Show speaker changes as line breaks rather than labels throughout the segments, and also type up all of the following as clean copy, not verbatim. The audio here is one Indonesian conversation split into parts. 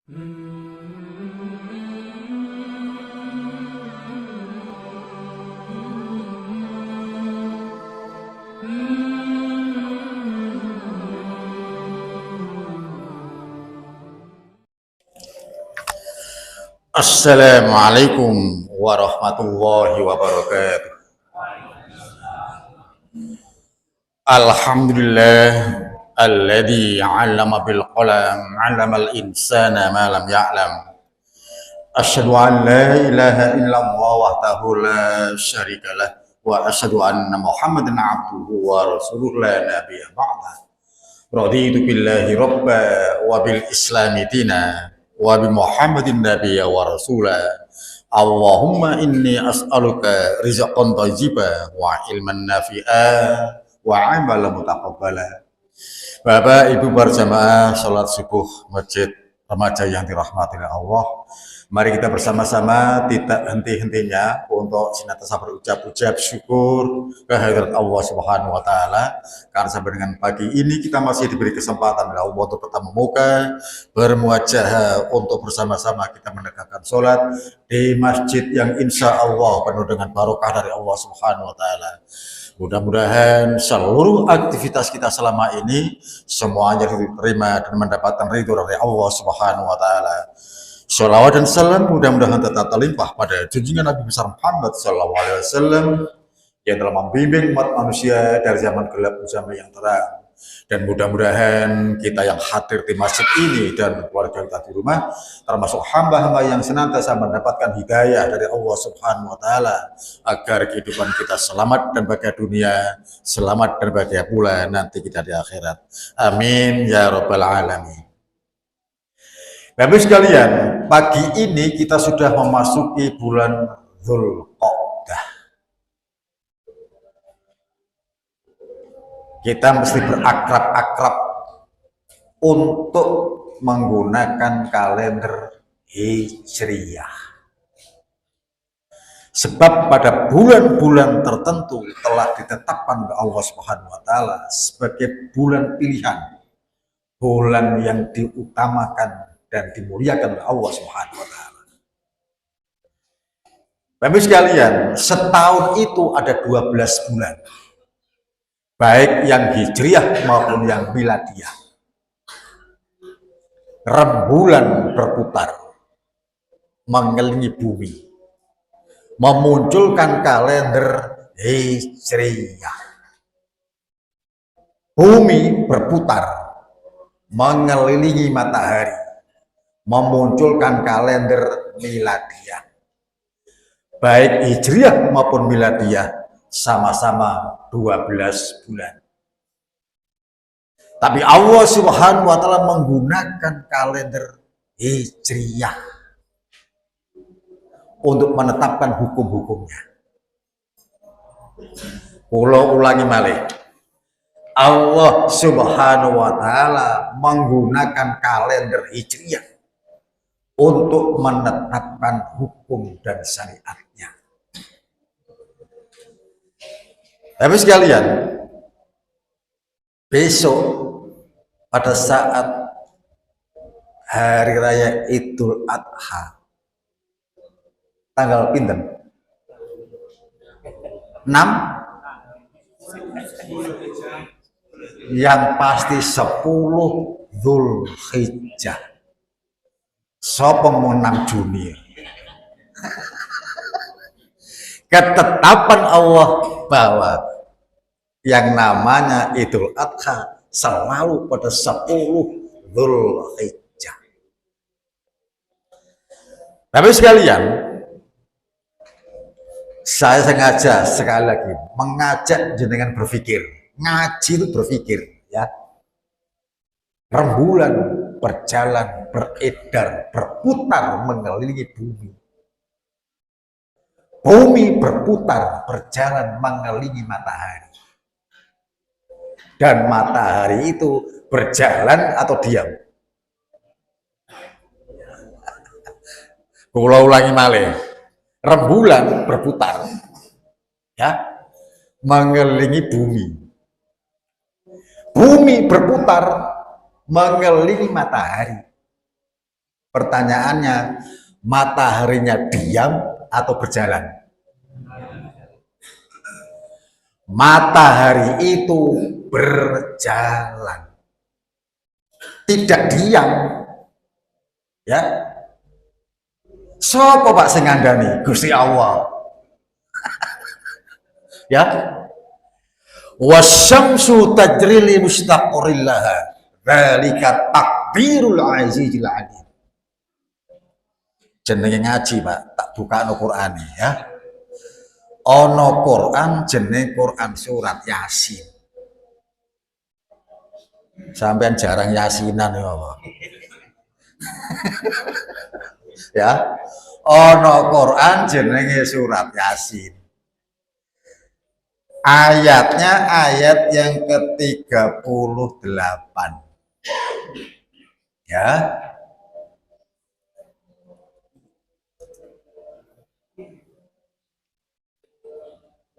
Assalamualaikum warahmatullahi wabarakatuh. Alhamdulillah alladzi 'allama bil qalam 'allamal insana ma lam ya'lam. Asyhadu an la ilaha illallah wahdahu la syarikalah wa asyhadu anna Muhammadan 'abduhu wa rasuluhu la nabiyya ba'dah. Raditu billahi rabba wa bil islami dina wa bi Muhammadin nabiyya wa rasula. Allahumma inni as'aluka rizqan thayyiban wa ilman nafi'a wa amalan mutaqabbala. Bapak Ibu berjamaah salat subuh Masjid Remaja yang dirahmati oleh Allah. Mari kita bersama-sama tidak henti-hentinya untuk senantiasa berucap-ucap syukur kehadirat Allah Subhanahu wa taala, karena sampai dengan pagi ini kita masih diberi kesempatan oleh Allah untuk bertemu muka, bermuajah untuk bersama-sama kita menegakkan sholat di masjid yang insya Allah penuh dengan barokah dari Allah Subhanahu wa taala. Mudah-mudahan seluruh aktivitas kita selama ini semuanya diterima dan mendapatkan ridho dari Allah Subhanahu wa taala. Sholawat dan salam mudah-mudahan tetap terlimpah pada junjungan Nabi besar Muhammad SAW yang telah membimbing umat manusia dari zaman gelap ke zaman yang terang. Dan mudah-mudahan kita yang hadir di masjid ini dan keluarga kita di rumah termasuk hamba-hamba yang senantiasa mendapatkan hidayah dari Allah Subhanahu wa taala agar kehidupan kita selamat dan bahagia dunia, selamat dan bahagia pula nanti kita di akhirat. Amin ya rabbal alamin. Bapak sekalian, pagi ini kita sudah memasuki bulan Dzulqa'dah. Kita mesti berakrab-akrab untuk menggunakan kalender Hijriyah. Sebab pada bulan-bulan tertentu telah ditetapkan oleh Allah Subhanahu wa taala sebagai bulan pilihan, bulan yang diutamakan dan dimuliakan oleh Allah Subhanahu wa taala. Bapak sekalian, setahun itu ada 12 bulan. Baik yang hijriyah maupun yang miladiyah. Rembulan berputar mengelilingi bumi, memunculkan kalender hijriyah. Bumi berputar mengelilingi matahari, memunculkan kalender miladiyah. Baik hijriyah maupun miladiyah sama-sama 12 bulan. Tapi Allah Subhanahu wa taala menggunakan kalender hijriyah untuk menetapkan hukum-hukumnya. Kula ulangi malih. Allah Subhanahu wa taala menggunakan kalender hijriyah untuk menetapkan hukum dan syariatnya. Tapi sekalian, besok pada saat hari raya Idul Adha, tanggal pinten? 6? Yang pasti 10 Dzulhijjah. Sapa mau 6 Juni? Ketetapan Allah bahwa yang namanya Idul Adha selalu pada 10 Dzulhijjah. Tapi sekalian, saya sengaja sekali lagi mengajak jenengan berpikir. Ngaji itu berpikir, ya. Rembulan berjalan, beredar, berputar mengelilingi bumi. Bumi berputar, berjalan mengelilingi matahari. Dan matahari itu berjalan atau diam? Kula ulangi malih. Rembulan berputar, ya, mengelilingi bumi. Bumi berputar mengelilingi matahari. Pertanyaannya, mataharinya diam atau berjalan? Matahari itu berjalan, tidak diam. Ya, sapa Pak sing ngandani? Gusti Allah. Ya, wasyamsu tajri li mustaqarril laha dzalika takdirul azizil alim. Jenenge ngaji Pak, tak buka no Quran ya. Ono Quran jenenge Quran surat Yasin. Sampean jarang yasinan ya Allah. Ya, ono Quran jenenge surat Yasin. Ayatnya ayat yang ke-38. Ya.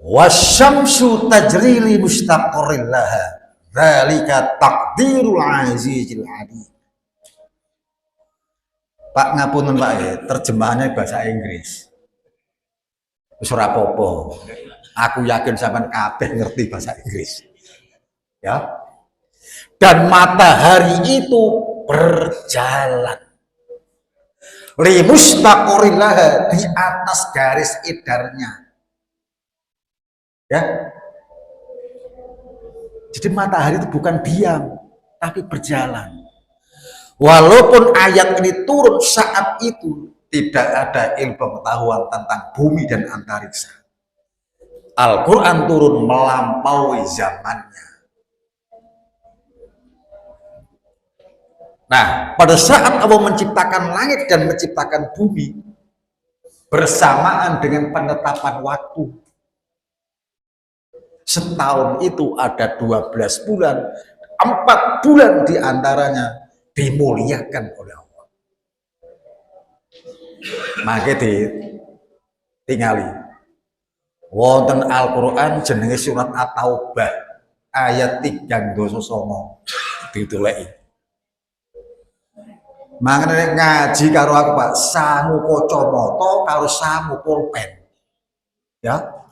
Wasyamsu tajri li mustaqarril laha dzalika takdirul azizil alim. Pak ngapunten Pak ya, terjemahannya bahasa Inggris. Wis ora apa-apa. Aku yakin sampean kabeh ngerti bahasa Inggris. Ya. Dan matahari itu berjalan. Li mustaqarril laha, di atas garis edarnya. Ya, jadi matahari itu bukan diam, tapi berjalan. Walaupun ayat ini turun saat itu tidak ada ilmu pengetahuan tentang bumi dan antariksa. Al-Quran turun melampaui zamannya. Nah, pada saat Allah menciptakan langit dan menciptakan bumi, bersamaan dengan penetapan waktu. Setahun itu ada 12 bulan, 4 bulan diantaranya dimuliakan oleh Allah. Maka ditingali. Wonten Al-Quran jenenge surat At-Taubah ayat 3:9 dituleki. Makanya ngaji karo aku Pak, sangu kacamata karo sangu pulpen. Ya.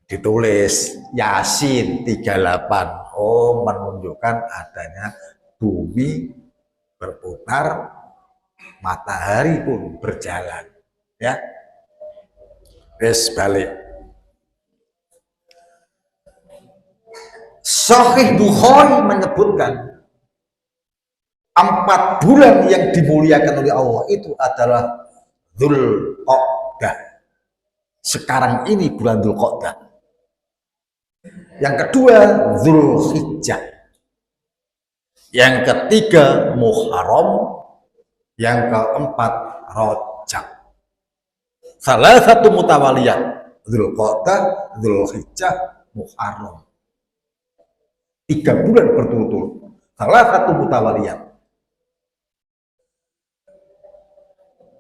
Ditulis Yasin 38. Oh, menunjukkan adanya bumi berputar, matahari pun berjalan. Ya, wes balik. Sahih Bukhari menyebutkan 4 bulan yang dimuliakan oleh Allah itu adalah Dzulqa'dah. Sekarang ini bulan Dzulqa'dah. Yang kedua Dzulhijjah, yang ketiga Muharram, yang keempat Rajab. Salah satu mutawaliyat, Dzulqa'dah, Dzulhijjah, Muharram. 3 bulan berturut-turut. Salah satu mutawaliyat.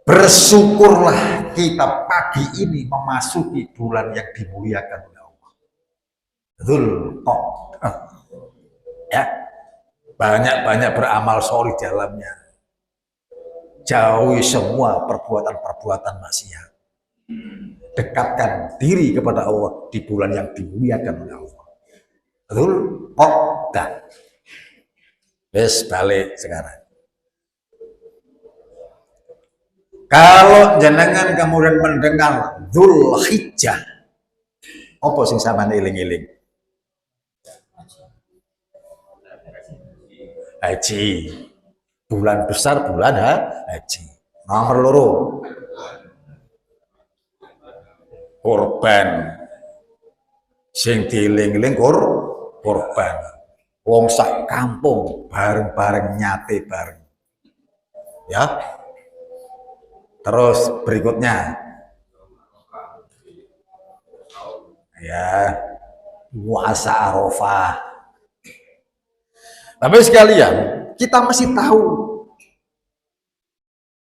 Bersyukurlah kita pagi ini memasuki bulan yang dimuliakan oleh Allah. Dzulqa'dah. Ya, banyak-banyak beramal sholih di dalamnya. Jauhi semua perbuatan-perbuatan maksiat. Dekatkan diri kepada Allah di bulan yang dimuliakan oleh Allah. Dzulqa'dah. Wes balik sekarang. Kalau jenengan kemudian mendengar Dzulhijjah, apa sing sampeyan eling-eling? Haji. Bulan besar bulan haji. Nomor loro. Korban. Sing dieling-eling korban. Wong sak kampung bareng-bareng nyate bareng. Ya. Terus berikutnya, ya, puasa Arafah. Tapi sekalian, kita masih tahu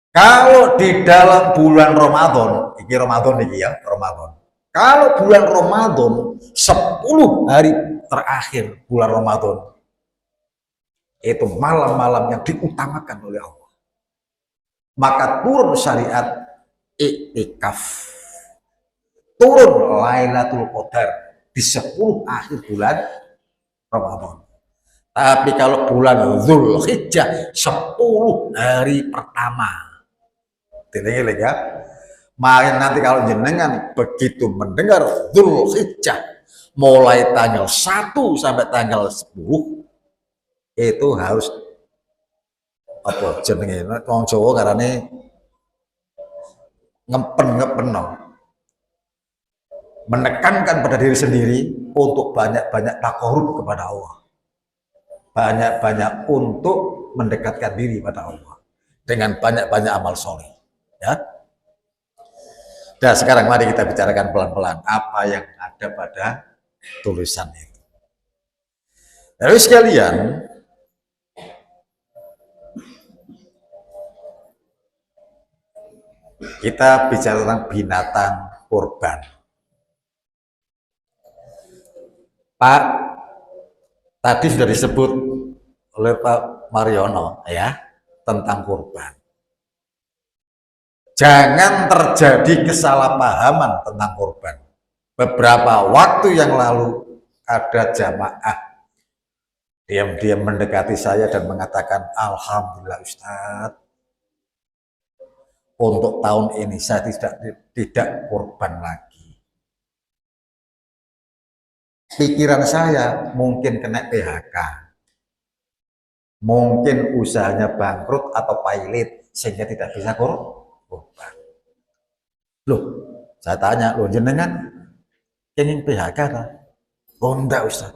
kalau di dalam bulan Ramadan, ini Ramadan ini ya, Ramadan. Kalau bulan Ramadan 10 hari terakhir bulan Ramadan itu malam-malam yang diutamakan oleh Allah. maka turun syariat iktikaf, turun Lailatul Qadar di 10 akhir bulan Ramadan. Tapi kalau bulan Zulhijjah 10 hari pertama, dilihat ya. Mari nanti kalau jenengan begitu mendengar Zulhijjah mulai tanggal 1 sampai tanggal 10 itu harus apa jenenge wong Jawa karane ngepen no. Menekankan pada diri sendiri untuk banyak-banyak takarrub kepada Allah. Banyak-banyak untuk mendekatkan diri pada Allah dengan banyak-banyak amal soleh, ya. Dan sekarang mari kita bicarakan pelan-pelan apa yang ada pada tulisan itu. Lalu sekalian, kita bicara tentang binatang kurban. Pak, tadi sudah disebut oleh Pak Mariono ya tentang kurban. Jangan terjadi kesalahpahaman tentang kurban. Beberapa waktu yang lalu ada jamaah diam-diam mendekati saya dan mengatakan, alhamdulillah Ustadz, untuk tahun ini saya tidak kurban lagi. Pikiran saya mungkin kena PHK, mungkin usahanya bangkrut atau pailit sehingga tidak bisa kurban. Loh, saya tanya, loh jenengan ingin PHK kan? Oh enggak Ustaz.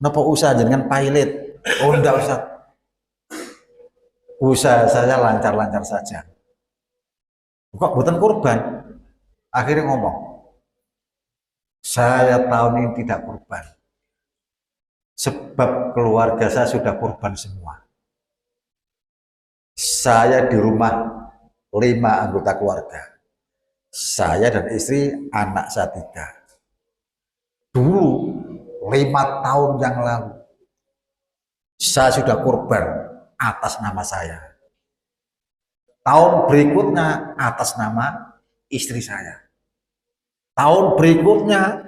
Napa usaha jenengan pailit? Oh enggak Ustaz. Usaha saya lancar-lancar saja. Kok bukan kurban? Akhirnya ngomong, saya tahun ini tidak kurban. Sebab keluarga saya sudah kurban semua. Saya di rumah 5 anggota keluarga. Saya dan istri, anak saya 3. Dulu 5 tahun yang lalu saya sudah kurban atas nama saya. Tahun berikutnya atas nama istri saya. Tahun berikutnya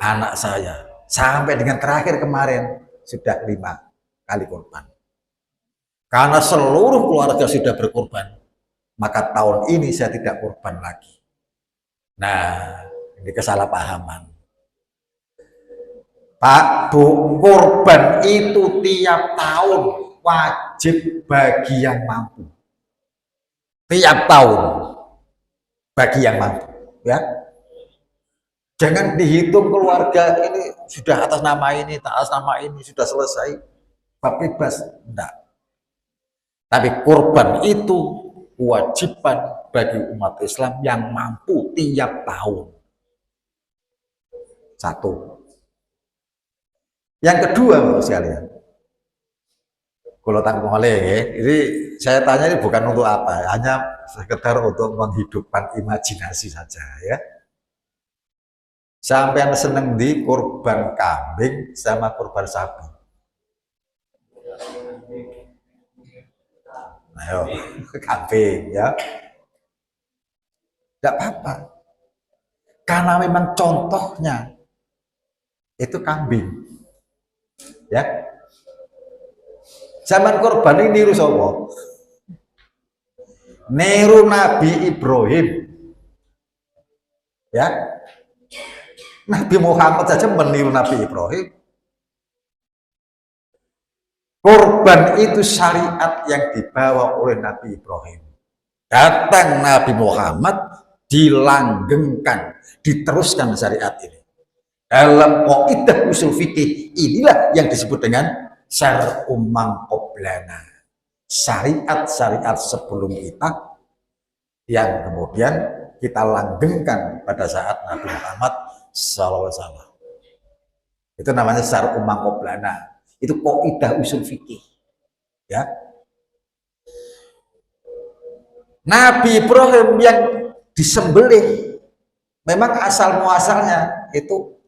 anak saya. Sampai dengan terakhir kemarin sudah 5 kali kurban. Karena seluruh keluarga sudah berkurban, maka tahun ini saya tidak kurban lagi. Nah, ini kesalahpahaman. Pak, Bu, kurban itu tiap tahun wajib bagi yang mampu. Tiap tahun bagi yang mampu, ya. Jangan dihitung keluarga ini sudah atas nama ini, tak atas nama ini, sudah selesai, bab bebas, enggak. Tapi kurban itu kewajiban bagi umat Islam yang mampu tiap tahun. 1. Yang kedua, Bapak sekalian, kalau tanggung oleh, ini saya tanya ini bukan untuk apa, hanya sekedar untuk menghidupkan imajinasi saja, ya. Sampai seneng di kurban kambing sama kurban sapi. Ayo, kambing ya. Tidak apa-apa. Karena memang contohnya itu kambing. Ya. Zaman kurban ini niru sapa? Niru Nabi Ibrahim. Ya. Nabi Muhammad saja meniru Nabi Ibrahim. Kurban itu syariat yang dibawa oleh Nabi Ibrahim. Datang Nabi Muhammad, dilanggengkan, diteruskan syariat ini. Dalam kaidah usul fikih, inilah yang disebut dengan syar'u man qablana. Syariat-syariat sebelum kita yang kemudian kita langgengkan pada saat Nabi Muhammad SAW. Itu namanya syar'u man qablana. Itu kaidah usul fikih, ya. Nabi Ibrahim yang disembelih memang asal muasalnya itu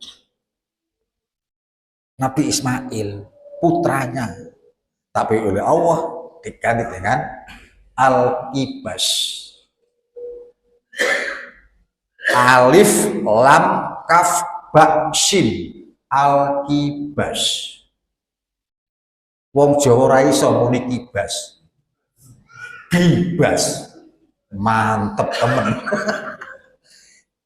Nabi Ismail, putranya, tapi oleh Allah diganti dengan al-kibas. Alif lam kaf ba shin, al-kibas. Wong Jawa ora iso muni kibas. Kibas. Mantep temen.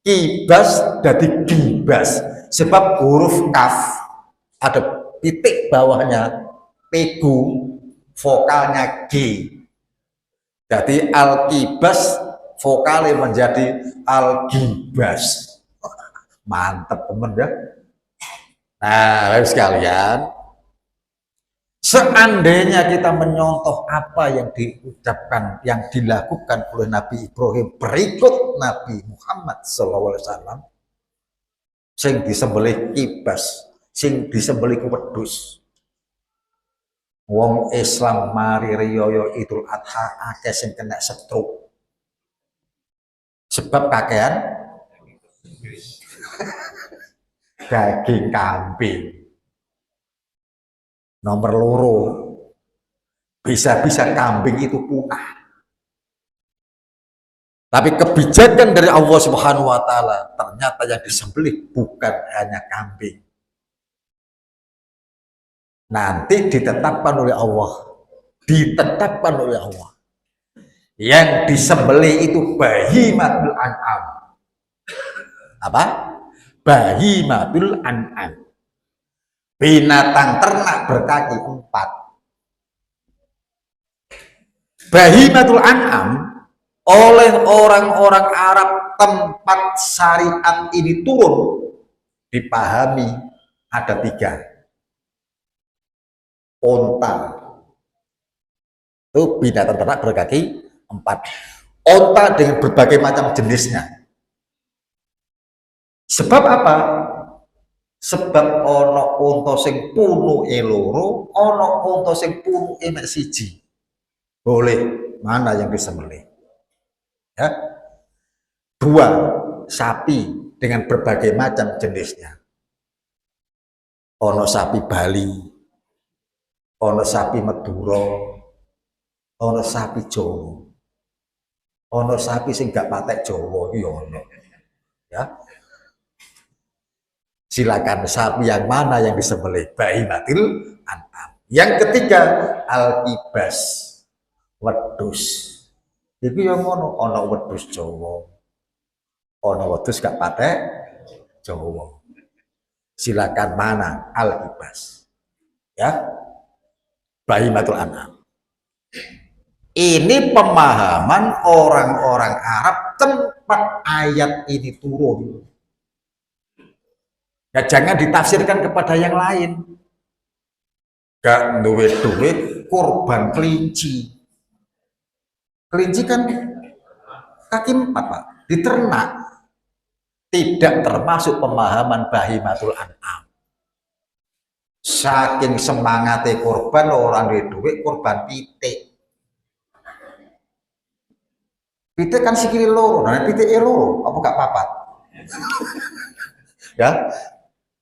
Kibas jadi gibas sebab huruf kaf ada titik bawahnya pegu, vokalnya G. Jadi al-kibas vokalnya menjadi al-gibas. Mantep temen ya. Nah, baik sekalian, seandainya kita menyontoh apa yang diucapkan, yang dilakukan oleh Nabi Ibrahim berikut Nabi Muhammad SAW, sing disembelih kibas, sing disembelih wedhus. Wong Islam mari riyo Idul Adha akeh sing kena stroke. Sebab kakean daging kambing. Nomor loro, bisa-bisa kambing itu punah. Tapi kebijakan dari Allah Subhanahu wa taala, ternyata yang disembelih bukan hanya kambing. Nanti ditetapkan oleh Allah. Ditetapkan oleh Allah. Yang disembelih itu bahimatul an'am. Apa? Bahimatul an'am. Binatang ternak berkaki 4. Bahimatul an'am oleh orang-orang Arab tempat syariat ini turun dipahami ada 3. Onta itu binatang ternak berkaki 4. Onta dengan berbagai macam jenisnya. Sebab apa? Sebab ono unta sing punu loro, ono unta sing punu mek siji. Boleh, mana yang disembelih? Ya. 2, sapi dengan berbagai macam jenisnya. Ono sapi Bali, ono sapi Madura, ono sapi Jawa, ono sapi sing gak patek Jawa iki ono. Ya. Silakan sapi yang mana yang disembelih, bahimatil an'am. Yang ketiga al-kibas, wedhus. Iku yang ngono, ana wedhus Jawa, ana wedhus gak patek Jawa. Silakan mana al-kibas. Ya. Bahimatul an'am. Ini pemahaman orang-orang Arab tempat ayat ini turun. Ya jangan ditafsirkan kepada yang lain. Gak duit-duit kurban kelinci. Kelinci kan kaki 4 Pak, diternak. Tidak termasuk pemahaman bahimatul an'am. Saking semangatnya kurban orang duit kurban pitik. Pitik kan sikile loro, nah pitik loro, apa gak papat? Ya.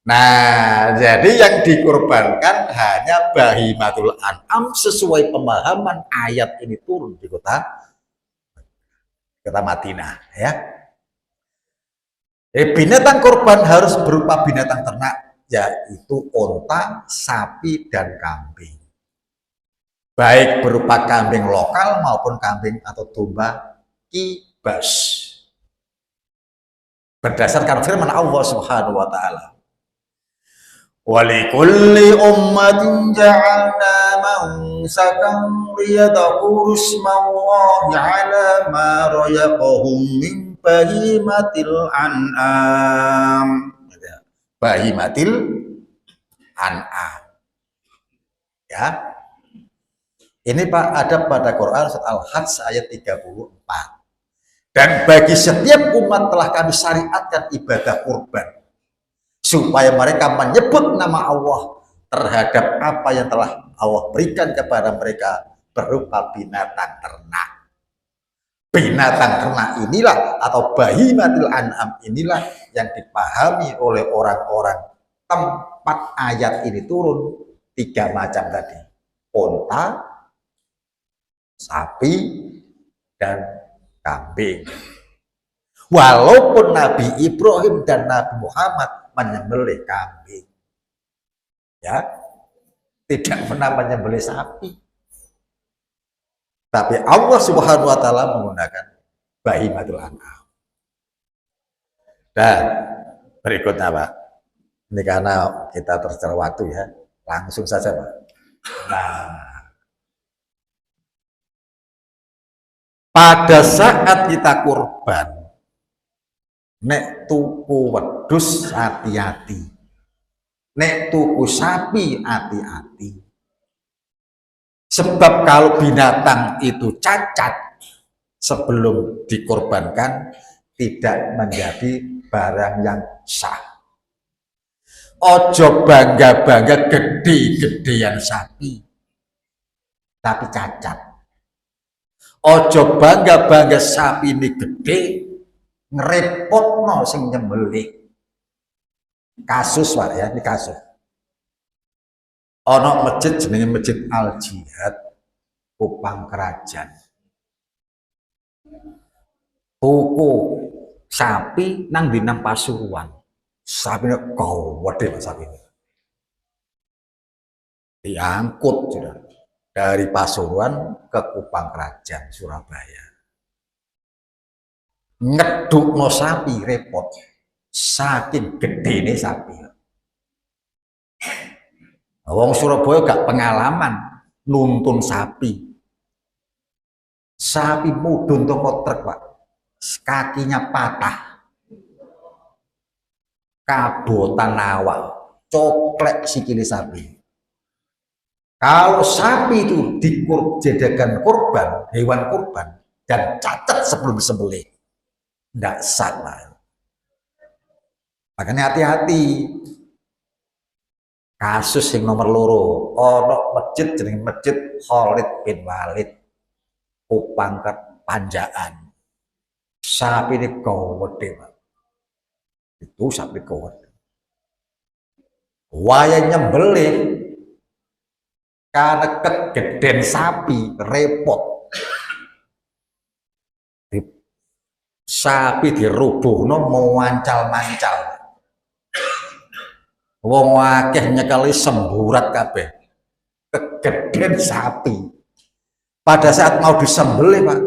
Nah, jadi yang dikorbankan hanya bahimatul an'am sesuai pemahaman ayat ini turun di kota Madinah, ya. Binatang korban harus berupa binatang ternak, yaitu onta, sapi, dan kambing. Baik berupa kambing lokal maupun kambing atau domba kibas. Berdasarkan firman Allah Subhanahu wa taala. Walikulli ummatin ja'alna mansakan liyadhkuru ismallahi 'ala ma razaqahum min bahimatil an'am. Bahimatil an'am. Ya. Ini Pak ada pada Quran surat Al-Hajj ayat 34. Dan bagi setiap umat telah kami syariatkan ibadah kurban supaya mereka menyebut nama Allah terhadap apa yang telah Allah berikan kepada mereka berupa binatang ternak. Binatang ternak inilah atau bahimatil an'am inilah yang dipahami oleh orang-orang tempat ayat ini turun 3 macam tadi. Onta, sapi dan kambing. Walaupun Nabi Ibrahim dan Nabi Muhammad menyembelih kambing, ya, tidak pernah menyembelih sapi. Tapi Allah Subhanahu wa taala menggunakan bahimatul an'am. Dan berikutnya, Pak. Ini karena kita tersebar waktu ya, langsung saja, Pak. Nah, pada saat kita kurban, nek tuku wedhus hati-hati, nek tuku sapi hati-hati. Sebab kalau binatang itu cacat sebelum dikorbankan tidak menjadi barang yang sah. Ojo bangga-bangga gede-gedean sapi tapi cacat. Ojo bangga-bangga sapi ini gede ngerepotno sing nyembelih. Kasus, Pak, ya, ini kasus. Ono masjid jenenge Masjid Al Jihad Kupang Kerajaan. Tuku sapi nang di nang Pasuruan. Sapinya gawede, Pak, sapi ini. Diangkut sudah dari Pasuruan ke Kupang Kerajaan Surabaya. Ngedukno sapi repot. Saking gedene sapi. Wong Surabaya gak pengalaman nuntun sapi. Sapi mudhun toko truk, Pak. Kakinya patah. Kabotan awak, coklek sikile sapi. Kalau sapi itu dijadikan kurban, hewan kurban, dan cacat sebelum disembelih, tidak sah. Makanya hati-hati. Kasus yang nomor loro, ono masjid jenenge Masjid Khalid bin Walid Kupang Panjaan. Sapi ini gawede, Pak. Itu sapi gawede. Waya nyembelih karena kegeden sapi repot. Sapi dirubuhno mau mancal-mancal. Wong akeh nyekali semburat kabeh. Kegeden sapi. Pada saat mau disembelih, Pak,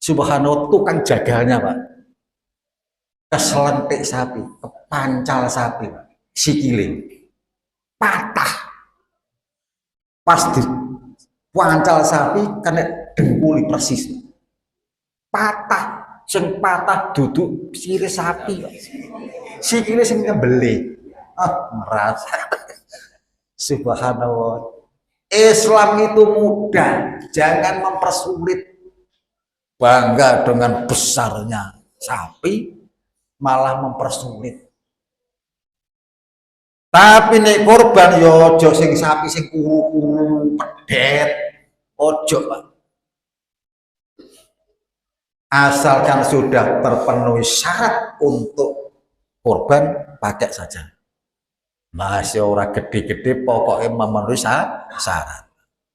subhanallah, tukang jaganya, Pak, keselentik sapi, kepancal sapi, Pak, sikile patah. Pas di pancal sapi kena dengkuli persis. Patah, sing patah duduk sirih sapi, Pak. Sikile sing nyembelih. Merasa subhanallah, Islam itu mudah, jangan mempersulit. Bangga dengan besarnya sapi malah mempersulit. Tapi nek korban yo ojo sing sapi sing kuru-kuru pedet, ojo, Pak. Asalkan sudah terpenuhi syarat untuk korban, pakai saja. Masih orang gede-gede pokoknya memenuhi syarat.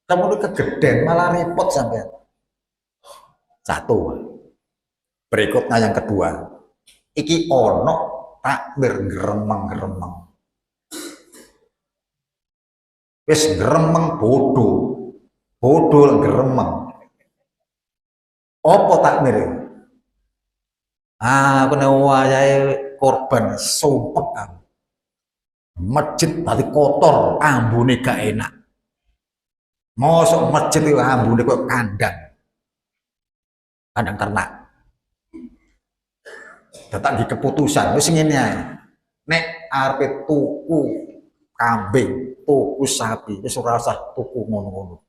Kamu kegeden malah repot sampai. Satu. Berikutnya yang kedua. Iki ono takbir geremeng-geremeng. Wis geremeng bodoh geremeng. Apa takbir? Aku nek wayahe korban sumpek kan. Masjid tadi kotor, ambune gak enak. Mosok masjid itu ambune kok kandang ternak. Datang di keputusan, wis ngene ae. Nek arep tuku kambing, tuku sapi, wis ora usah tuku ngono-ngono.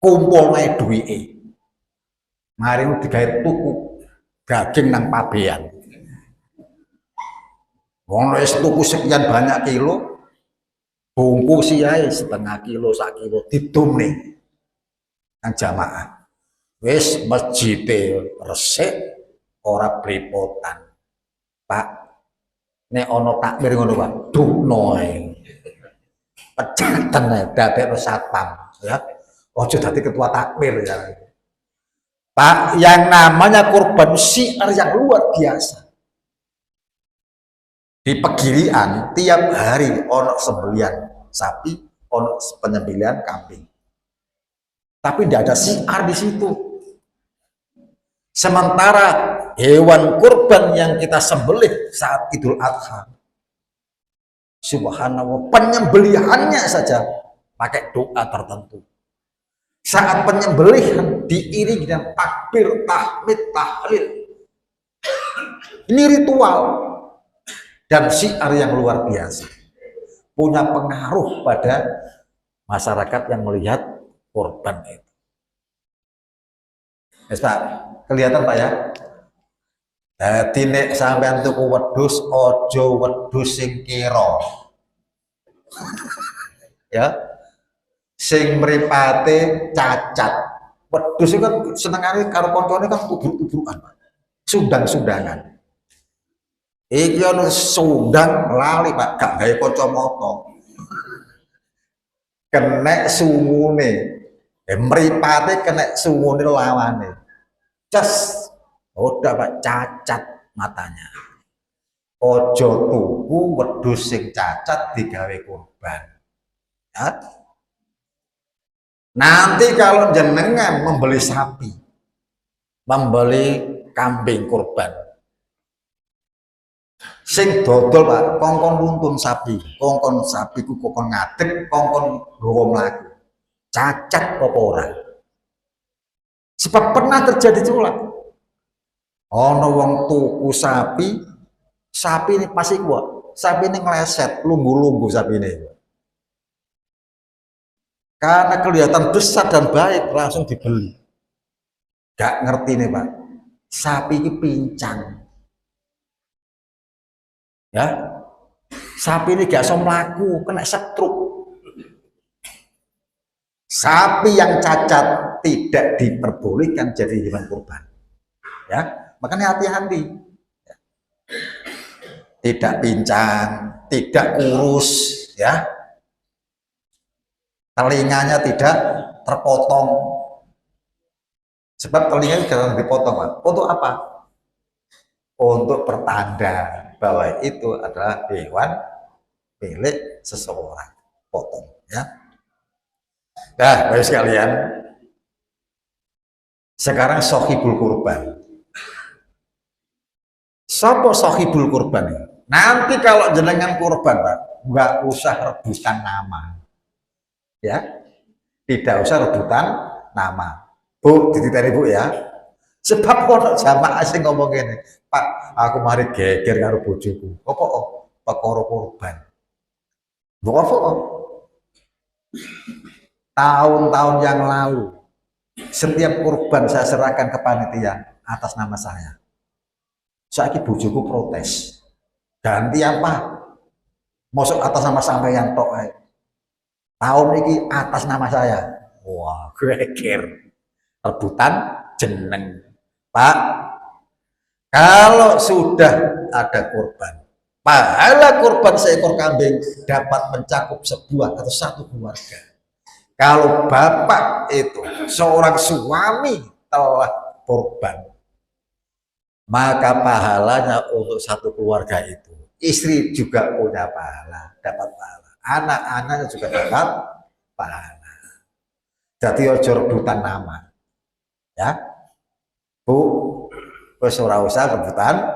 Kumpul ae duwike. Mari digawe tuku daging nang pabean. Wong wis tuku sekian banyak kilo, bungkus ae setengah kilo, sak kilo didomne nang jamaah. Wis masjide resik ora blepotan. Pak, nek ana takbir ngono, Pak, dukno ae. Pecaten ae dadekno satpam, ya. Ojo dadi ketua takmir ya. Pak, yang namanya kurban syiar yang luar biasa. Di Pegirian tiap hari ono sembelian sapi, ono penyembelian kambing. Tapi tidak ada syiar di situ. Sementara hewan kurban yang kita sembelih saat Idul Adha, subhanallah, penyembelihannya saja pakai doa tertentu. Saat penyembelihan diiringi dengan takbir, tahmid, tahlil. Ini ritual dan syiar yang luar biasa. Punya pengaruh pada masyarakat yang melihat kurban itu. Yes, Pak, kelihatan Pak ya? Jadi nek sampean tuku wedhus ojo wedhus sing kira. Ya. Sing mripate cacat. Wedhus itu kan senengane karo koncone kan ubruk-ubrukan, Pak. Sundang-sundangan. Iki ono sundang lali, Pak, gak gawe kacamata. Kenek sungune. Mripate kenek sungune lawane. Cas. Udah Pak, cacat matanya. Ojo tuku wedhus sing cacat digawe kurban. Ya. Nanti kalau jenengan membeli sapi, membeli kambing kurban, sing dodol Pak, kongkon nuntun sapi, kongkon sapi ku kongkon ngadeg, kongkon nggawa mlaku. Cacat apa ora? Sebab pernah terjadi culak. Ono wong tuku sapi, sapi ini pasti kuat, sapi ini ngeleset, lunggu-lunggu sapi ini. Karena kelihatan besar dan baik langsung dibeli. Gak ngerti nih Pak, sapi ini pincang. Ya, sapi ini gak iso mlaku, kena stroke. Sapi yang cacat tidak diperbolehkan jadi hewan kurban. Ya, makanya hati-hati. Tidak pincang, tidak kurus, ya. Telinganya tidak terpotong. Sebab telinganya jangan dipotong, Pak. Untuk apa? Untuk pertanda bahwa itu adalah hewan milik seseorang. Potong, ya. Nah, baik sekalian. Sekarang sohibul kurban. Sopo sohibul kurban? Nanti kalau jenengan kurban, Pak, nggak usah rebutan nama. Ya, tidak usah rebutan nama. Bu, dititeni Bu ya. Sebab ono jamaah sing ngomong ngene, Pak, aku mari geger karo bojoku. Apa perkara kurban. Mbok apa? Tahun-tahun yang lalu, setiap kurban saya serahkan ke panitia atas nama saya. Saiki bojoku protes. Ganti apa? Masuk atas nama sampeyan tok ae. Tahun ini atas nama saya. Wah, geger. Rebutan jeneng. Pak, kalau sudah ada kurban, pahala kurban seekor kambing dapat mencakup sebuah atau satu keluarga. Kalau bapak itu seorang suami telah kurban, maka pahalanya untuk satu keluarga itu. Istri juga punya pahala, dapat pahala. Anak-anaknya juga dapat pahala. Jadi ojo rebutan nama. Ya. Bu, wis ora usah rebutan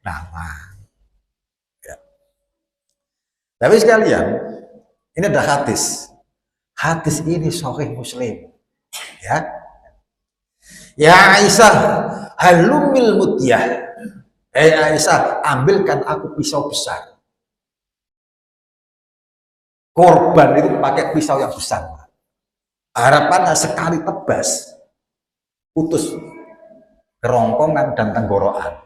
nama. Ya. Tapi sekalian, ini ada hadis. Hadis ini sahih Muslim. Ya. Ya Aisyah, halumil mutyah. Aisyah, ambilkan aku pisau besar. Korban itu pakai pisau yang besar. Harapannya sekali tebas, putus kerongkongan dan tenggorokan.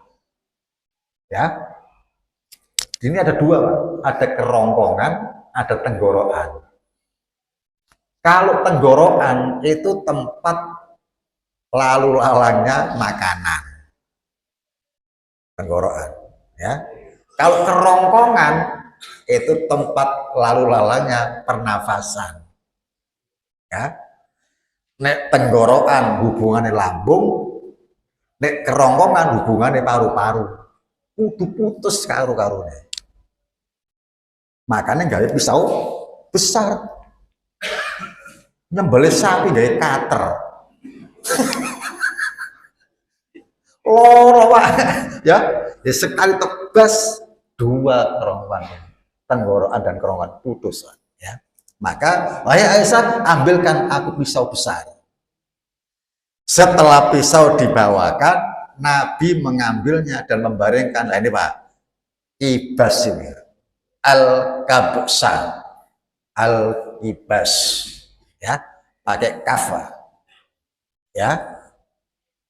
Ya, ini ada dua, Pak. Ada kerongkongan, ada tenggorokan. Kalau tenggorokan itu tempat lalu lalangnya makanan. Tenggorokan, ya. Kalau kerongkongan itu tempat lalu lalangnya pernafasan. Ya. nek tenggorokan hubungannya lambung, nek kerongkongan hubungannya paru-paru. Kudu putus karo-karone. Makanya gawe pisau besar. Nyembelih sapi gawe kater. Loro Pak. Ya, sekali tebas dua kerongkongan. Tenggorokan dan kerongkongan putus. Ya. Maka, wahai Aisyah, ambilkan aku pisau besar. Setelah pisau dibawakan, Nabi mengambilnya dan membaringkan. Nah ini Pak, ibas ini. Al-kabsa. Al-ibas. Ya, pakai kafa. Ya.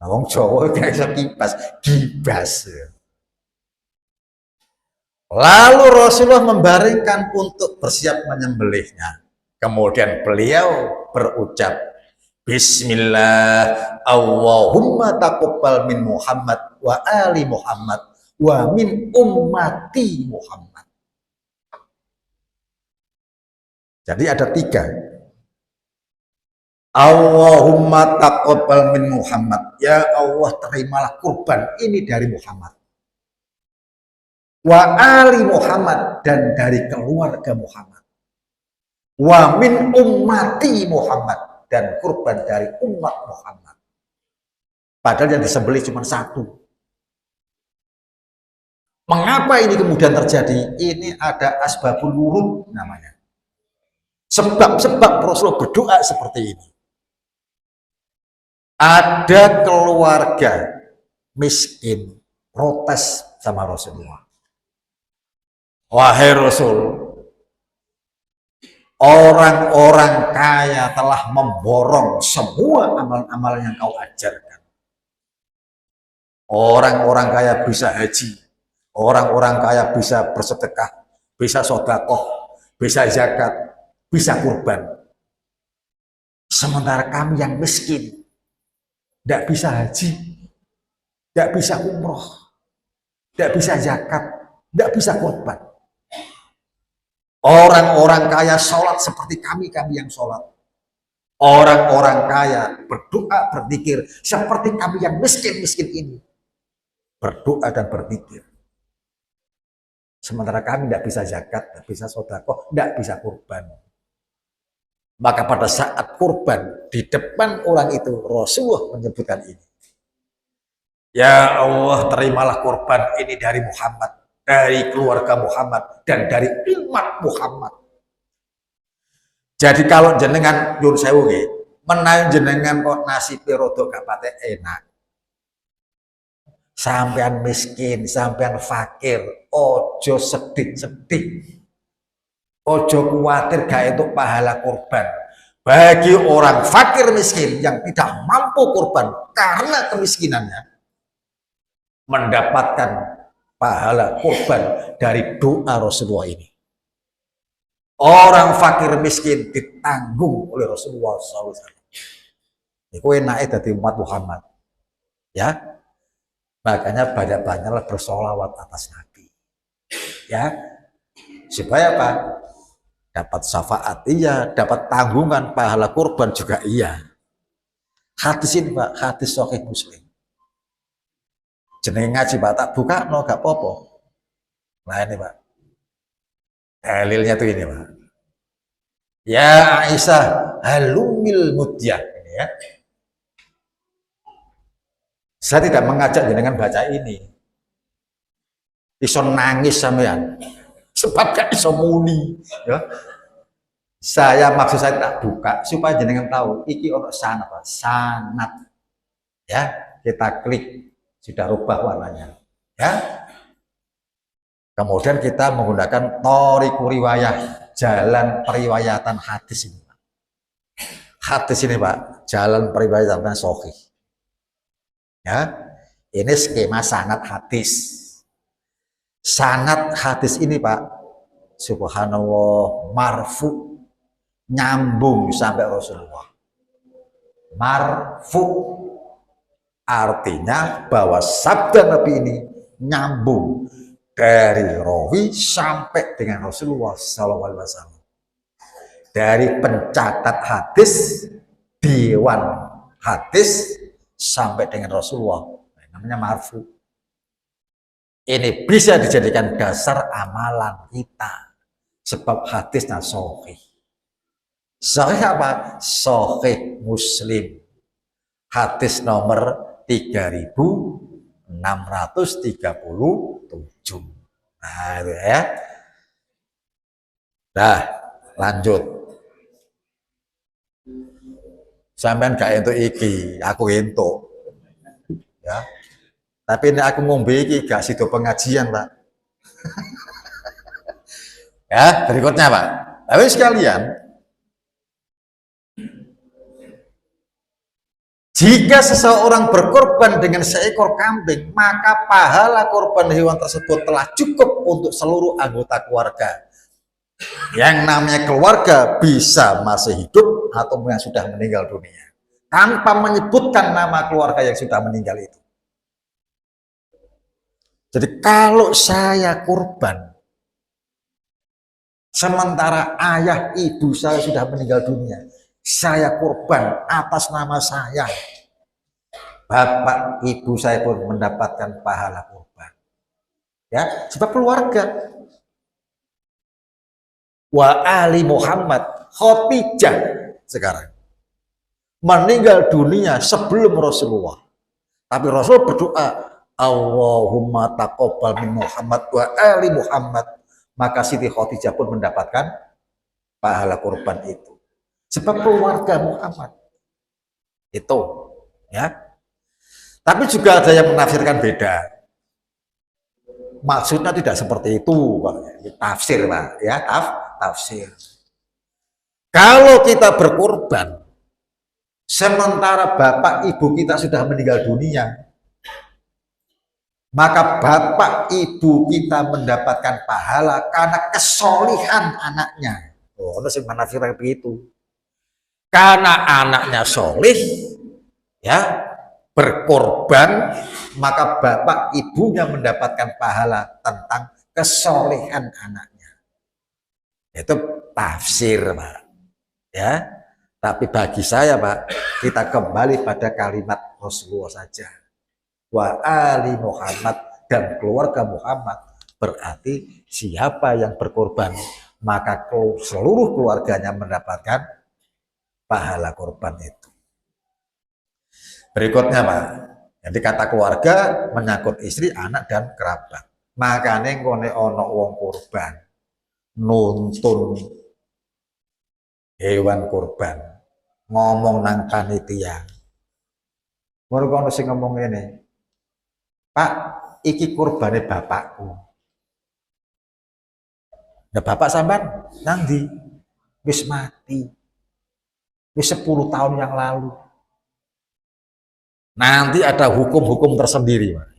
Wong Jawa kayak iso kipas, gibas. Lalu Rasulullah membaringkan untuk bersiap menyembelihnya. Kemudian beliau berucap, Bismillah, Allahumma taqabbal min Muhammad wa ali Muhammad wa min ummati Muhammad. Jadi ada tiga. Allahumma taqabbal min Muhammad. Ya Allah, terimalah kurban ini dari Muhammad. Wa ali Muhammad, dan dari keluarga Muhammad. Wa min ummati Muhammad, dan kurban dari umat Muhammad. Padahal yang disembelih cuma satu. Mengapa ini kemudian terjadi? Ini ada asbabul wurud namanya. Sebab-sebab Rasulullah berdoa seperti ini. Ada keluarga miskin protes sama Rasulullah. Wahai Rasul, orang-orang kaya telah memborong semua amal-amal yang kau ajarkan. Orang-orang kaya bisa haji, orang-orang kaya bisa bersedekah, bisa sedekah, bisa zakat, bisa kurban. Sementara kami yang miskin, tidak bisa haji, tidak bisa umroh, tidak bisa zakat, tidak bisa korban. Orang-orang kaya sholat seperti kami yang sholat. Orang-orang kaya berdoa, berzikir seperti kami yang miskin-miskin ini. Berdoa dan berzikir. Sementara kami tidak bisa zakat, tidak bisa sedekah, tidak bisa kurban. Maka pada saat kurban di depan orang itu Rasulullah menyebutkan ini. Ya Allah, terimalah kurban ini dari Muhammad, dari keluarga Muhammad, dan dari umat Muhammad. Jadi kalau jenengan nyuwun sewu nggih, menawi jenengan kok nasib rodok gak pate enak. Sampean miskin, sampean fakir, ojo sedih-sedih. Ojo khawatir gak itu pahala kurban. Bagi orang fakir miskin yang tidak mampu kurban karena kemiskinannya, mendapatkan pahala kurban dari doa Rasulullah ini. Orang fakir miskin ditanggung oleh Rasulullah SAW. Itu enaknya dari umat Muhammad. Ya, makanya banyak-banyaklah bersolawat atas Nabi. Ya, supaya apa? Dapat syafaat iya, dapat tanggungan pahala kurban juga iya. Hadis ini Pak, hadis Sahih Muslim. Jenenge ngaji Pak, tak buka no gak popo. Nah ini Pak, dalilnya tuh ini Pak. Ya Aisyah, halumil mudyah ini ya. Saya tidak mengajak jenengan baca ini. Iso nangis sampean. Sebab gak iso muni ya. Maksud saya tak buka supaya jenengan tahu iki ono sanad Pak, sanad. Ya, kita klik sudah rubah warnanya. Ya. Kemudian kita menggunakan thoriqu riwayah, jalan periwayatan hadis ini. Hadis ini Pak, jalan periwayatan sahih. Ya. Ini skema sanad hadis. Sanad hadis ini Pak, subhanallah, marfu, nyambung sampai Rasulullah. Marfu artinya bahwa sabda Nabi ini nyambung dari rawi sampai dengan Rasulullah SAW. Dari pencatat hadis
dewan hadis sampai dengan Rasulullah, namanya marfu. Ini bisa dijadikan dasar amalan kita sebab hadisnya sahih. Sahih apa? Sahih Muslim. Hadis nomor 3637. Nah, itu ya. Nah, lanjut. Sampean gak entuk iki, aku entuk. Ya. Tapi ini aku ngombe iki gak sido pengajian, Pak. Ya, berikutnya, Pak. Tapi sekalian, jika seseorang berkorban dengan seekor kambing, maka pahala korban hewan tersebut telah cukup untuk seluruh anggota keluarga. Yang namanya keluarga bisa masih hidup atau yang sudah meninggal dunia, tanpa menyebutkan nama keluarga yang sudah meninggal itu. Jadi kalau saya kurban, sementara ayah ibu saya sudah meninggal dunia, saya kurban atas nama saya, bapak ibu saya pun mendapatkan pahala kurban. Ya, sebab keluarga. Wa ali Muhammad, Khadijah sekarang meninggal dunia sebelum Rasulullah. Tapi Rasul berdoa, Allahumma taqabbal min Muhammad wa ali Muhammad. Maka Siti Khadijah pun mendapatkan pahala kurban itu. Sebab keluarga Muhammad. Itu, ya. Tapi juga ada yang menafsirkan beda. Maksudnya tidak seperti itu, Pak. Tafsir, Pak, ya, tafsir. Kalau kita berkorban sementara bapak ibu kita sudah meninggal dunia, maka bapak ibu kita mendapatkan pahala karena kesolihan anaknya. Oh, itu menafsirkan begitu. Karena anaknya solih, ya, berkorban, maka bapak ibunya mendapatkan pahala tentang kesolehan anaknya. Itu tafsir, Pak. Ya, tapi bagi saya, Pak, kita kembali pada kalimat Rasulullah saja. Wa ali Muhammad, dan keluarga Muhammad. Berarti siapa yang berkorban, maka seluruh keluarganya mendapatkan pahala korban itu. Berikutnya, Pak. Jadi kata keluarga menyangkut istri, anak, dan kerabat. Makanya ngone ono wong korban nuntun hewan kurban, ngomong nang panitia. Mergo ono sing ngomong ngene, Pak, iki kurbane bapakku. Nah, bapak sampean nang ndi? Wis mati. Wis 10 tahun yang lalu. Nanti ada hukum-hukum tersendiri, Pak.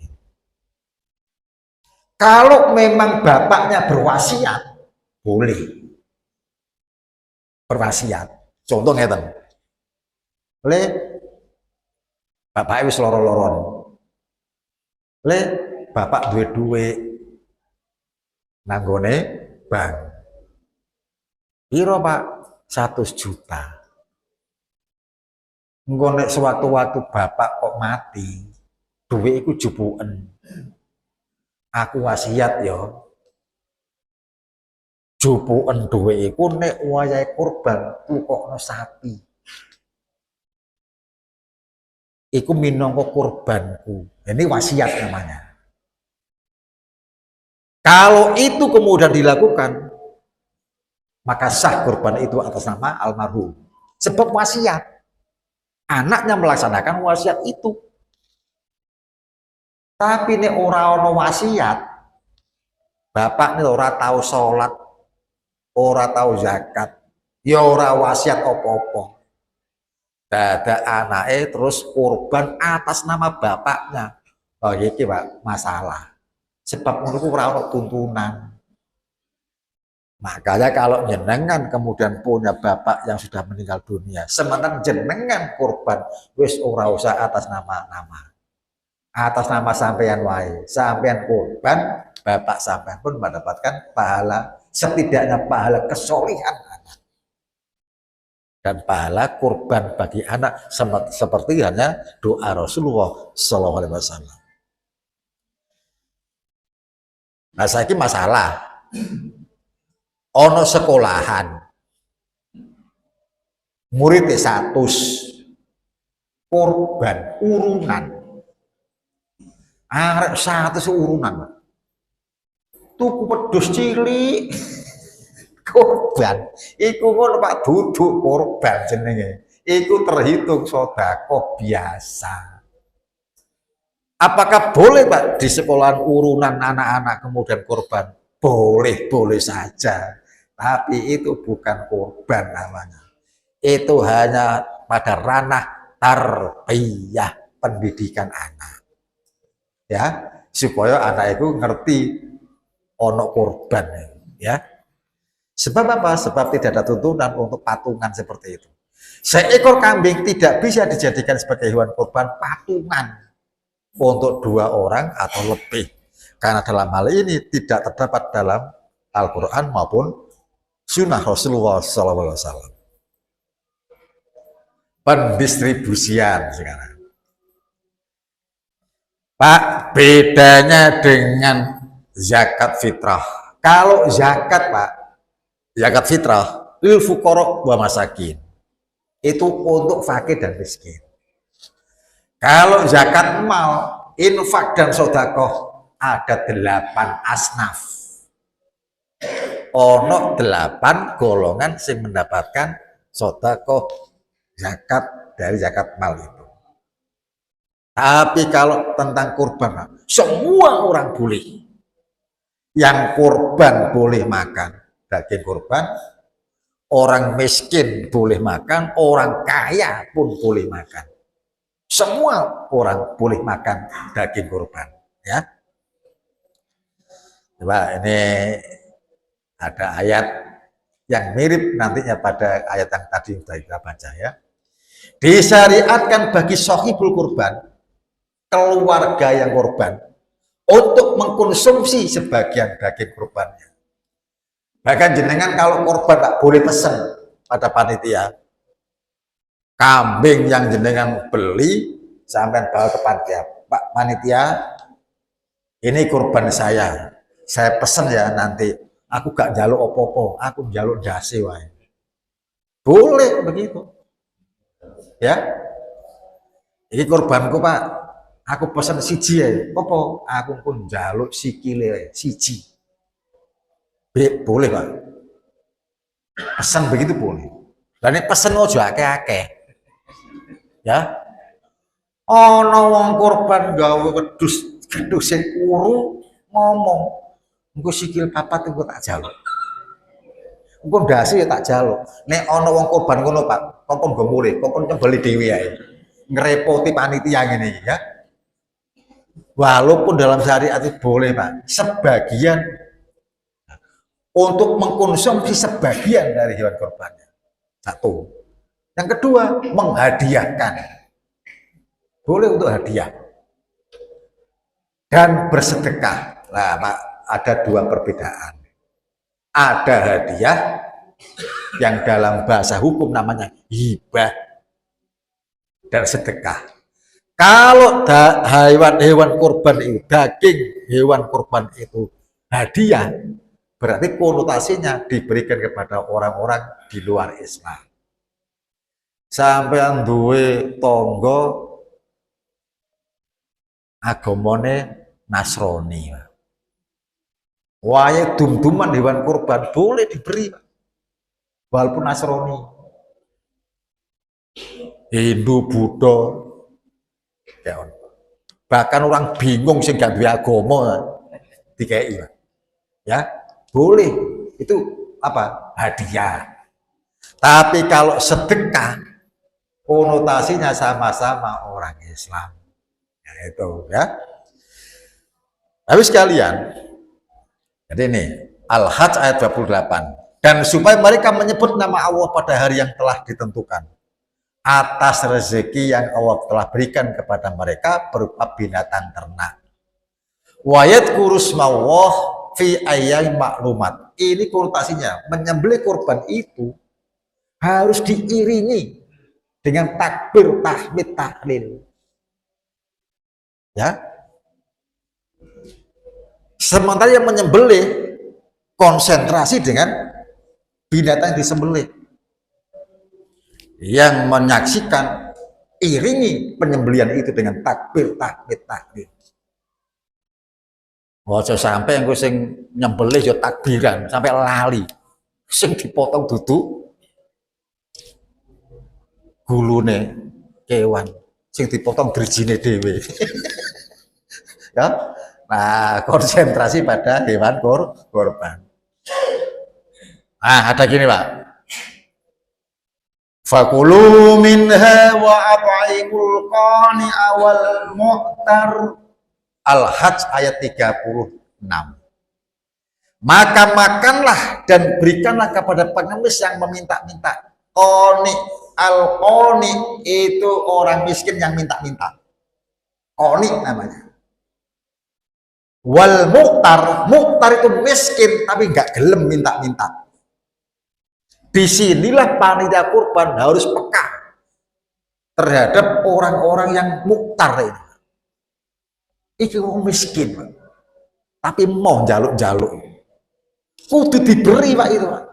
Kalau memang bapaknya berwasiat, boleh berwasiat. Contoh ngeten. Le bapak wis loro-loron. Le bapak duwe nanggone bank. Piro, Pak? 100 juta. Engko nek sewaktu-waktu bapak kok mati, duwe iku jupuken. Aku wasiat yo. Jupuken duwe iku nek wayahe kurban tukokno sapi. Iku minangka kurbanku. Ini wasiat namanya. Kalau itu kemudian dilakukan, maka sah kurban itu atas nama almarhum. Sebab wasiat. Anaknya melaksanakan wasiat itu. Tapi ini ora ono wasiat. Bapak ini ora tahu sholat, ora tahu zakat, ya ora wasiat opo-opo. Dada anaknya terus kurban atas nama bapaknya. Oh iki, Pak, masalah. Sebab menurutku ora ono tuntunan. Makanya kalau jenengan kemudian punya bapak yang sudah meninggal dunia, sementara jenengan kurban, wis ora usah atas nama-nama. Atas nama sampean wae, sampean kurban, bapak sampean pun mendapatkan pahala, setidaknya pahala kesolihan anak. dan pahala kurban bagi anak seperti hanya doa Rasulullah Shallallahu Alaihi Wasallam. Nah, saya ini masalah ono sekolahan murid 100 korban urunan arek 100 urunan tuku pedus cilik korban iku ngono Pak duduk korban jenenge iku terhitung sedekah biasa. Apakah boleh Pak di sekolahan urunan anak-anak kemudian korban? Boleh, boleh saja. Tapi itu bukan korban namanya. Itu hanya pada ranah tarbiyah, pendidikan anak. Ya, supaya anak itu ngerti ono korban ya. Sebab apa? Sebab tidak ada tuntunan untuk patungan seperti itu. Seekor kambing tidak bisa dijadikan sebagai hewan korban patungan untuk 2 orang atau lebih, karena dalam hal ini tidak terdapat dalam Al-Quran maupun Sunnah Rasulullah SAW. Pendistribusian sekarang, Pak, bedanya dengan zakat fitrah. Kalau zakat Pak, zakat fitrah lil fuqara wa masakin, itu untuk fakir dan miskin. Kalau zakat mal, infak dan sodakoh ada 8 asnaf. Ono 8 golongan yang mendapatkan sodakoh zakat dari zakat mal itu. Tapi kalau tentang kurban, semua orang boleh. Yang kurban boleh makan daging kurban, orang miskin boleh makan, orang kaya pun boleh makan. Semua orang boleh makan daging kurban, ya. Coba ini ada ayat yang mirip nantinya pada ayat yang tadi sudah kita baca ya. Disyariatkan bagi sahibul kurban, keluarga yang kurban, untuk mengkonsumsi sebagian daging kurbannya. Bahkan jenengan kalau kurban tak boleh pesan pada panitia. Kambing yang jenengan beli sampai bawa ke panitia, Pak panitia, ini kurban saya pesen ya, nanti aku gak jaluk opo-opo, aku jaluk dasi wae. Boleh begitu ya. Ini kurbanku Pak, aku pesen siji ya, opo aku pun jaluk sikile siji. Boleh Pak, pesan begitu boleh. Dan ini pesen ojo akeh-akeh ya. Ana wong korban gawe wedhus sing kuru ngomong engko sikil papat engko tak jaluk, engko ndase ya tak jaluk. Nek ana wong korban ngono Pak, kok nggo mulih, kok nyembeli dhewe ae, ngrepoti panitia ngene iki ya. Walaupun dalam syariat itu boleh Pak, sebagian untuk mengkonsumsi sebagian dari hewan korbannya. Satu. Yang kedua, menghadiahkan. Boleh untuk hadiah. Dan bersedekah. Nah, Pak, ada 2 perbedaan. Ada hadiah yang dalam bahasa hukum namanya hibah dan sedekah. Kalau hewan kurban itu, daging hewan kurban itu hadiah, berarti konotasinya diberikan kepada orang-orang di luar Islam. Sampeyan duwe tangga agamane Nasrani, wae dum-duman hewan kurban boleh diberi, walaupun Nasrani, Hindu, Buddha, ya. Bahkan orang bingung sing gak duwe agama dikei, ya boleh, itu apa? Hadiah. Tapi kalau sedekah, konotasinya sama-sama orang Islam, ya itu ya. Tapi sekalian, jadi ini Al-Hajj ayat 28, dan supaya mereka menyebut nama Allah pada hari yang telah ditentukan atas rezeki yang Allah telah berikan kepada mereka berupa binatang ternak. Wayat kurus mawah fi ayyam maklumat. Ini konotasinya menyembelih kurban itu harus diiringi dengan takbir, tahmid, tahlil. Ya. Sementara yang menyembelih konsentrasi dengan binatang yang disembelih. Yang menyaksikan iringi penyembelihan itu dengan takbir, tahmid, tahlil. Ojo sampai yang sing nyembelih yo takbiran sampai lali. Sing dipotong duduk gulune kewan, sing dipotong drijine dhewe. Ya. Nah, konsentrasi pada hewan korban. Nah, ada gini, Pak. Fakulu minha wa at'imul qani'a wal mu'tar. Al-Hajj ayat 36. Maka makanlah dan berikanlah kepada pengemis yang meminta-minta. Qani, al-qani itu orang miskin yang minta-minta. Qani namanya. Wal mu'tar, mu'tar itu miskin tapi nggak gelem minta-minta. Disinilah panitia kurban harus peka terhadap orang-orang yang mu'tar ini. Iki wong miskin, Pak. Tapi mau jaluk-jaluk. Kudu diberi, Pak, itu, Pak.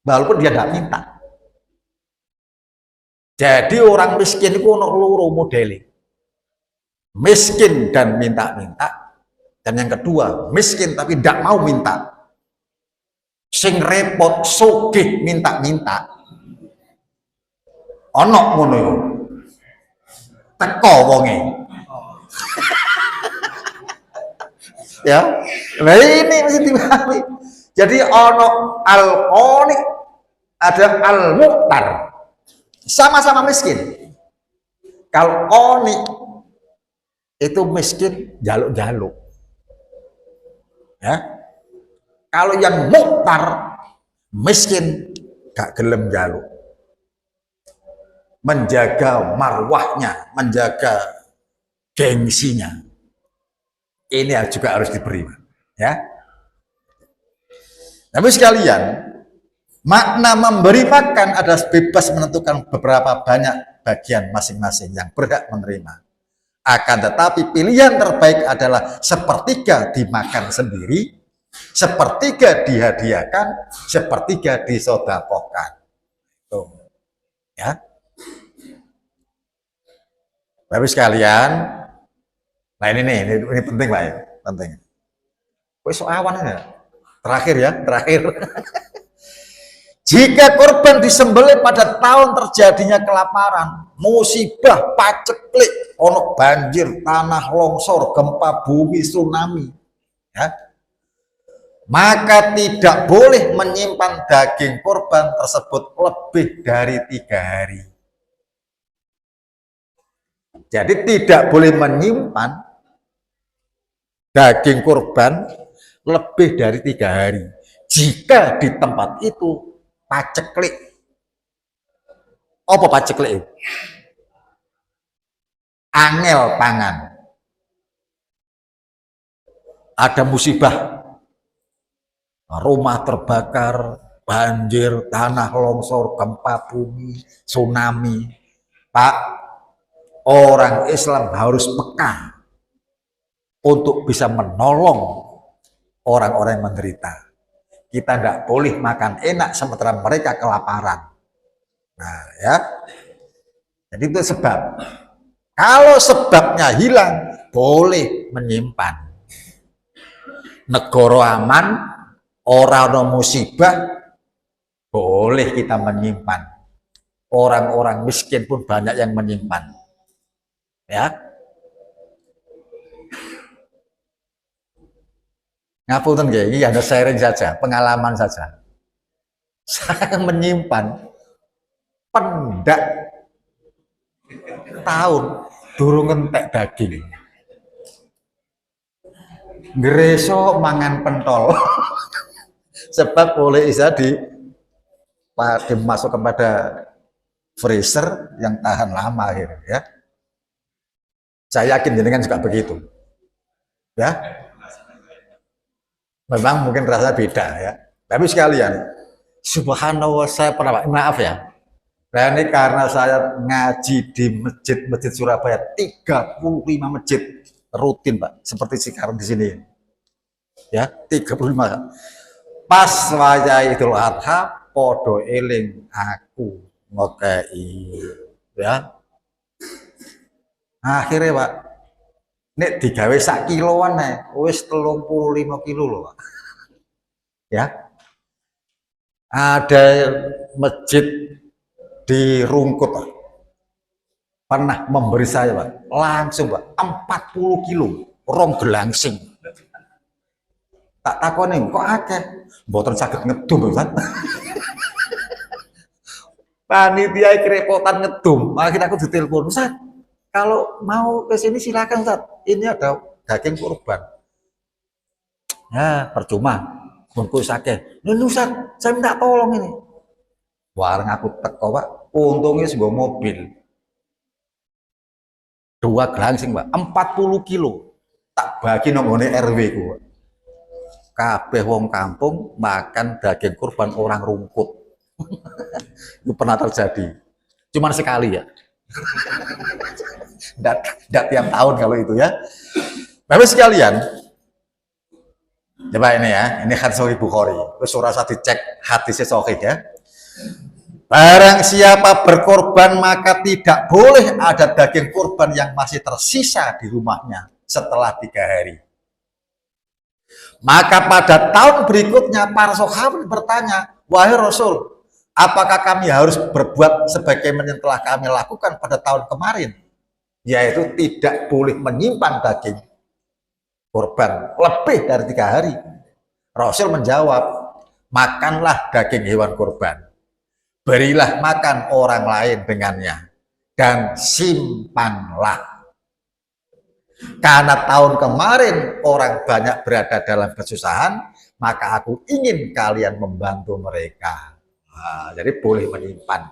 Walaupun dia tidak minta. Jadi orang miskin itu ono loro modeli. Miskin dan minta-minta. Dan yang kedua, miskin tapi tidak mau minta. Sing repot, sugih minta-minta. Ono ngono yo. Teko wonge. Ya, nah ini mesti dipahami. Jadi ono al-qani, ada al-mu'tar, sama-sama miskin. Kalau qani itu miskin jaluk-jaluk, ya. Kalau yang mu'tar miskin gak gelem jaluk, menjaga marwahnya, menjaga gengsinya. Ini juga harus diberi, ya. Tapi sekalian, makna memberi makan adalah bebas menentukan beberapa banyak bagian masing-masing yang berhak menerima. Akan tetapi pilihan terbaik adalah sepertiga dimakan sendiri, sepertiga dihadiahkan, sepertiga disodakohkan. Tuh, ya. Tapi sekalian, nah ini penting, Pak, ya, penting. Wis awan ya. Terakhir ya, terakhir. Jika korban disembelih pada tahun terjadinya kelaparan, musibah, paceklik, ono banjir, tanah longsor, gempa bumi, tsunami, ya, maka tidak boleh menyimpan daging korban tersebut lebih dari 3 hari. Jadi tidak boleh menyimpan daging korban lebih dari 3 hari. Jika di tempat itu paceklik. Apa paceklik? Angel pangan. Ada musibah. Rumah terbakar, banjir, tanah longsor, gempa bumi, tsunami. Pak, orang Islam harus peka untuk bisa menolong orang-orang yang menderita. Kita tidak boleh makan enak sementara mereka kelaparan. Nah, ya. Jadi itu sebab. Kalau sebabnya hilang, boleh menyimpan. Negara aman, orang musibah, boleh kita menyimpan. Orang-orang miskin pun banyak yang menyimpan. Ya. Ngapunten nggih, ini ada sharing saja, pengalaman saja. Saya menyimpan pendak tahun durung entek daging. Gresok mangan pentol. Sebab oleh Isa dimasuk kepada freezer yang tahan lama akhirnya, ya. Saya yakin jenengan juga begitu. Ya. Memang mungkin rasa beda, ya. Tapi sekalian, Subhanallah, saya pernah Pak, maaf ya. Nah, ini karena saya ngaji di masjid-masjid Surabaya, 35 masjid rutin Pak, seperti sekarang di sini. Ya, 35. Pas waya Idul Adha, podo eling aku ngekei. Ya. Akhirnya Pak, nek digawe sak kiloan wis 35 kilo loh Pak. Ya. Ada masjid di Rungkut Pak, pernah memberi saya Pak, langsung Pak, 40 kilo rong gelangsing. Tak takoni kok akeh, mboten saged ngedum Pak. Panitia kerepotan ngedum, akhirnya aku ditelepon, Ustaz, kalau mau ke sini silakan Ustaz, ini ada daging kurban. Ya, percuma. Bungkus akeh. Lho Ustaz, saya minta tolong ini. Warung aku teko Pak, untungnya sebuah mobil. 2 gelangsing Pak, 40 kilo. Tak bagi nomornya RW ku Pak. Kabeh wong kampung makan daging kurban orang Rungkut. Itu pernah terjadi. Cuman sekali ya. Tidak tiap tahun kalau itu ya. Bapak sekalian, coba ini ya, ini hadis Sahih Bukhari. Terus rasa dicek hadisnya sahih ya. Barang siapa berkorban maka tidak boleh ada daging kurban yang masih tersisa di rumahnya setelah 3 hari. Maka pada tahun berikutnya para sahabat bertanya, wahai Rasul, apakah kami harus berbuat sebagaimana yang telah kami lakukan pada tahun kemarin? Yaitu tidak boleh menyimpan daging kurban lebih dari 3 hari. Rasul menjawab, makanlah daging hewan kurban, berilah makan orang lain dengannya, dan simpanlah. Karena tahun kemarin orang banyak berada dalam kesusahan, maka aku ingin kalian membantu mereka. Nah, jadi boleh menyimpan.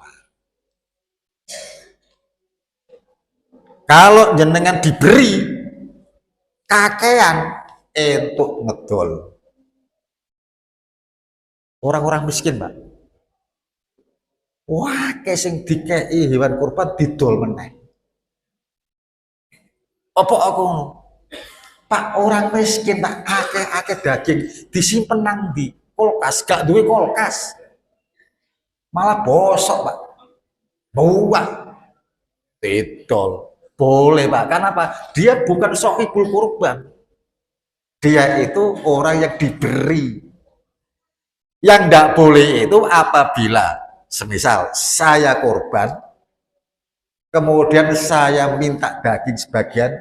Kalau jenengan diberi kakean untuk ngedol. Orang-orang miskin, Pak. Wah, sing dikei hewan kurban didol meneh. Apa aku Pak, orang miskin Pak, akeh daging disimpen nang di kulkas, gak duwe kulkas. Malah bosok Pak. Buah. Didol. Boleh Pak, kenapa? Dia bukan sohibul kurban. Dia itu orang yang diberi. Yang tidak boleh itu apabila semisal saya korban, kemudian saya minta daging sebagian,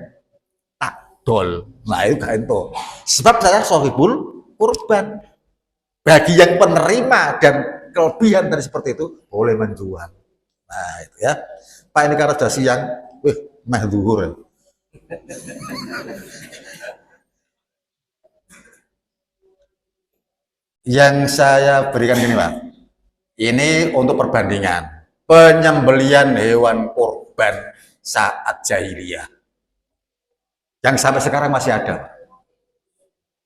tak dol. Nah itu gak itu. Sebab saya sohibul kurban. Bagi yang penerima dan kelebihan dari seperti itu, boleh menjual. Nah itu ya. Pak, ini karena sudah siang, meh zuhur ya. Yang saya berikan gini Pak, ini untuk perbandingan penyembelian hewan kurban saat jahiliyah yang sampai sekarang masih ada.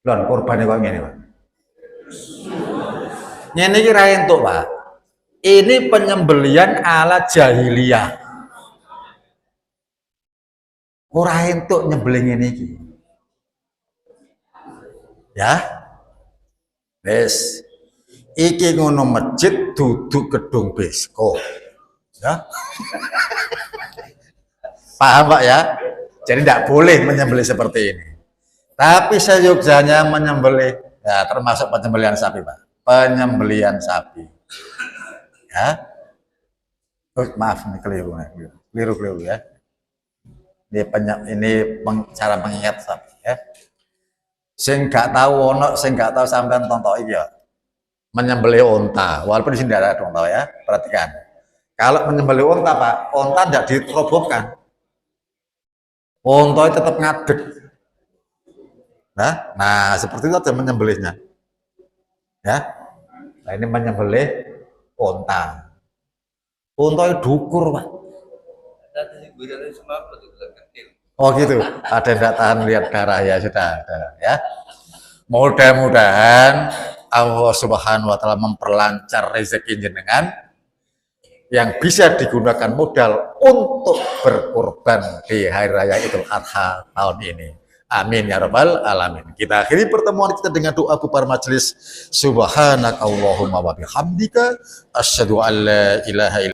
Lon kurban kok ini Pak. Ini kira entuk Pak. Ini penyembelian ala jahiliyah. Ora entuk nyembelih ini. Ya. Wes. Iki ngono masjid duduk gedung besko. Ya. Paham Pak ya? Jadi tidak boleh menyembelih seperti ini. Tapi seyogyanya menyembelih, ya termasuk penyembelihan sapi Pak. Penyembelihan sapi. Ya. Oh, maaf ini keliru ya. Ini cara mengingat sapi ya. Sing gak tahu ono, sing gak tahu sampean tonton iki ya. Menyembelih unta, walaupun di sini tidak ada dong tahu ya. Perhatikan. Kalau menyembelih unta Pak, unta tidak diterobohkan. Unta itu tetap ngadeg. Nah, seperti itu aja menyembelihnya. Ya. Nah, ini menyembelih unta. Unta itu dukur, Pak. Oh gitu. Ada yang tidak tahan lihat darah ya sudah, ya. Mudah-mudahan Allah Subhanahu wa taala memperlancar rezeki jenengan yang bisa digunakan modal untuk berkorban di hari raya Idul Adha tahun ini. Amin ya rabbal alamin. Kita akhiri pertemuan kita dengan doa bubar majelis. Subhanakallahumma wa bihamdika asyhadu an la ilaha illa